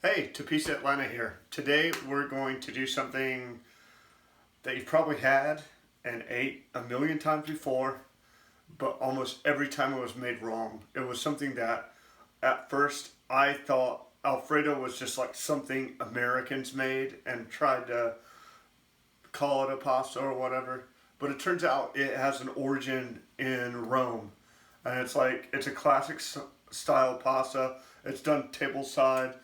Hey, Teppista, Atlanta here. Today we're going to do something that you've probably had and ate a million times before, but almost every time it was made wrong. It was something that at first I thought Alfredo was just like something Americans made and tried to call it a pasta or whatever. But it turns out it has an origin in Rome. And it's a classic style pasta. It's done tableside.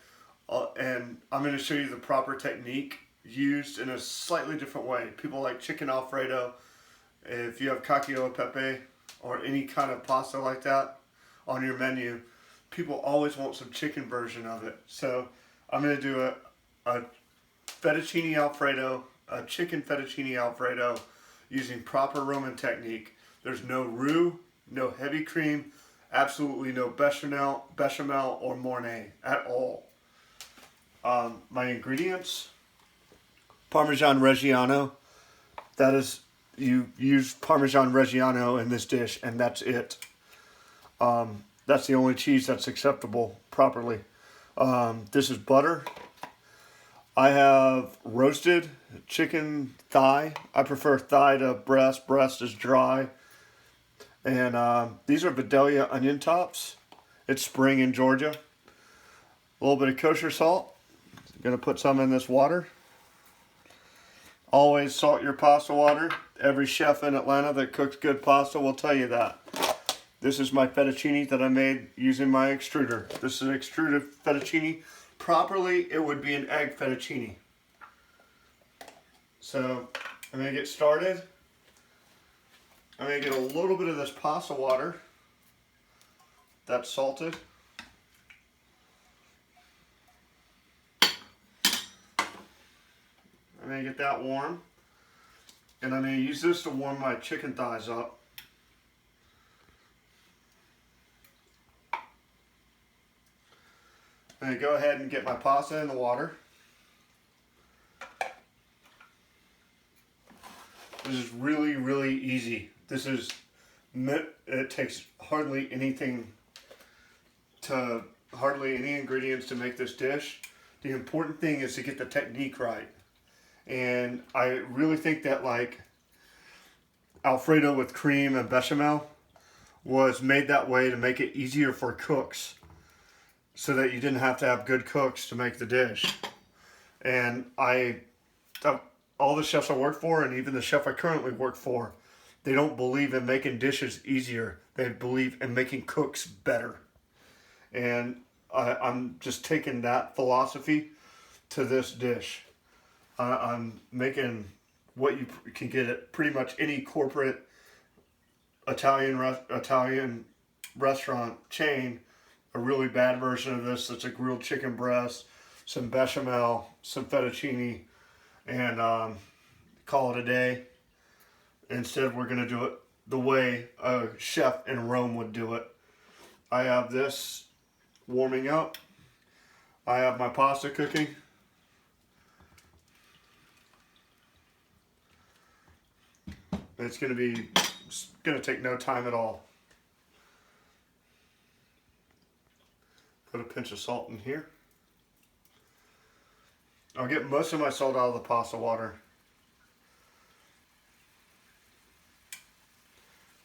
And I'm going to show you the proper technique used in a slightly different way. People like chicken Alfredo. If you have cacio e pepe or any kind of pasta like that on your menu, people always want some chicken version of it. So I'm going to do a fettuccine Alfredo, a chicken fettuccine Alfredo using proper Roman technique. There's no roux, no heavy cream, absolutely no bechamel or mornay at all. My ingredients: Parmesan Reggiano. That is, you use Parmesan Reggiano in this dish, and that's it. That's the only cheese that's acceptable properly. This is butter. I have roasted chicken thigh. I prefer thigh to breast. Breast is dry. And these are Vidalia onion tops. It's spring in Georgia. A little bit of kosher salt. Gonna put some in this water. Always salt your pasta water. Every chef in Atlanta that cooks good pasta will tell you that. This is my fettuccine that I made using my extruder. This is an extruded fettuccine. Properly, it would be an egg fettuccine. So I'm gonna get started. I'm gonna get a little bit of this pasta water that's salted. I'm going to get that warm, and I'm going to use this to warm my chicken thighs up. I'm going to go ahead and get my pasta in the water. This is really, really easy. It takes hardly any ingredients to make this dish. The important thing is to get the technique right. And I really think that like Alfredo with cream and bechamel was made that way to make it easier for cooks, so that you didn't have to have good cooks to make the dish. And all the chefs I work for, and even the chef I currently work for, they don't believe in making dishes easier. They believe in making cooks better. And I'm just taking that philosophy to this dish. I'm making what you can get at pretty much any corporate Italian restaurant chain, a really bad version of this. That's a grilled chicken breast, some bechamel, some fettuccine, and call it a day. Instead, we're going to do it the way a chef in Rome would do it. I have this warming up. I have my pasta cooking. It's going to take no time at all. Put a pinch of salt in here. I'll get most of my salt out of the pasta water.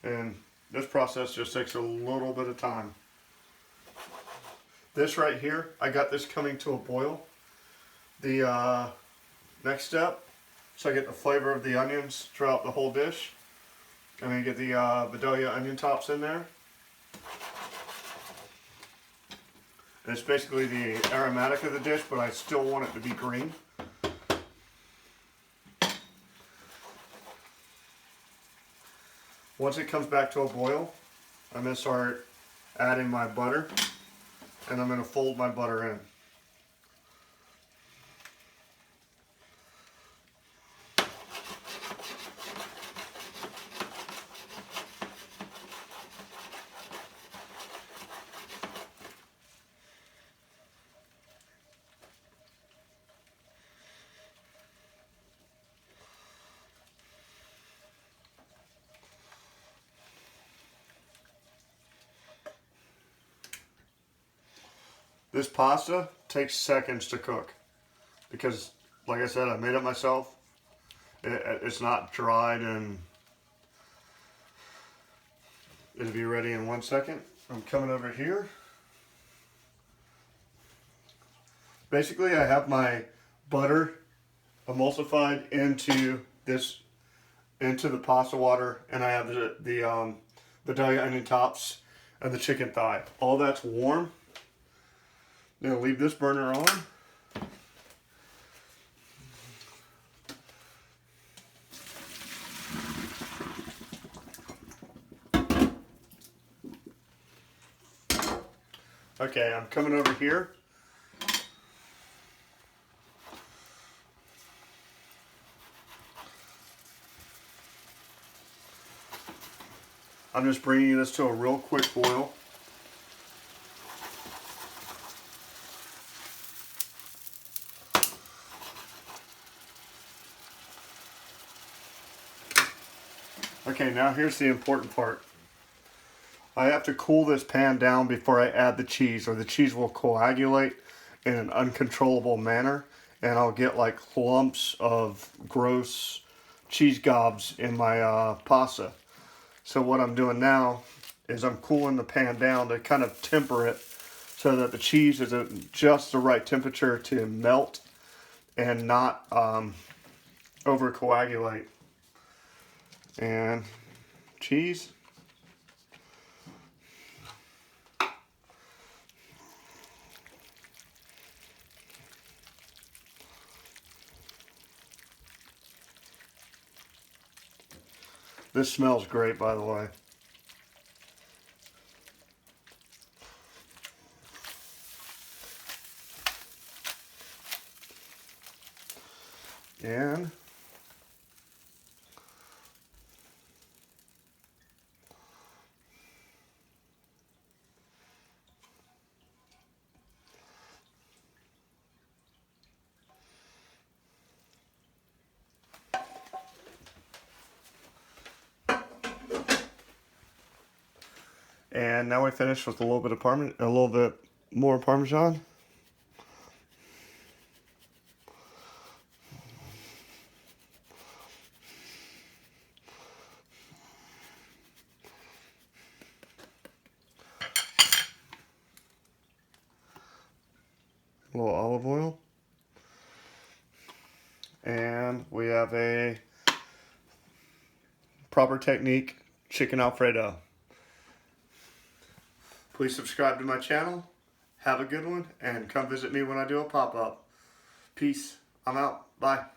And this process just takes a little bit of time. This right here, I got this coming to a boil. The next step, so I get the flavor of the onions throughout the whole dish. I'm going to get the Vidalia onion tops in there. And it's basically the aromatic of the dish, but I still want it to be green. Once it comes back to a boil, I'm going to start adding my butter, and I'm going to fold my butter in. This pasta takes seconds to cook because, like I said, I made it myself. It's not dried, and it'll be ready in 1 second. I'm coming over here. Basically, I have my butter emulsified into the pasta water, and I have the Dahlia onion tops and the chicken thigh. All that's warm. I'm gonna leave this burner on. Okay, I'm coming over here. I'm just bringing this to a real quick boil. Okay, now here's the important part. I have to cool this pan down before I add the cheese, or the cheese will coagulate in an uncontrollable manner, and I'll get like lumps of gross cheese gobs in my pasta. So what I'm doing now is I'm cooling the pan down to kind of temper it so that the cheese is at just the right temperature to melt and not over coagulate. And cheese. This smells great, by the way. And now we finish with a little bit of a little bit more Parmesan. A little olive oil. And we have a proper technique chicken Alfredo. Please subscribe to my channel. Have a good one, and come visit me when I do a pop-up. Peace. I'm out. Bye.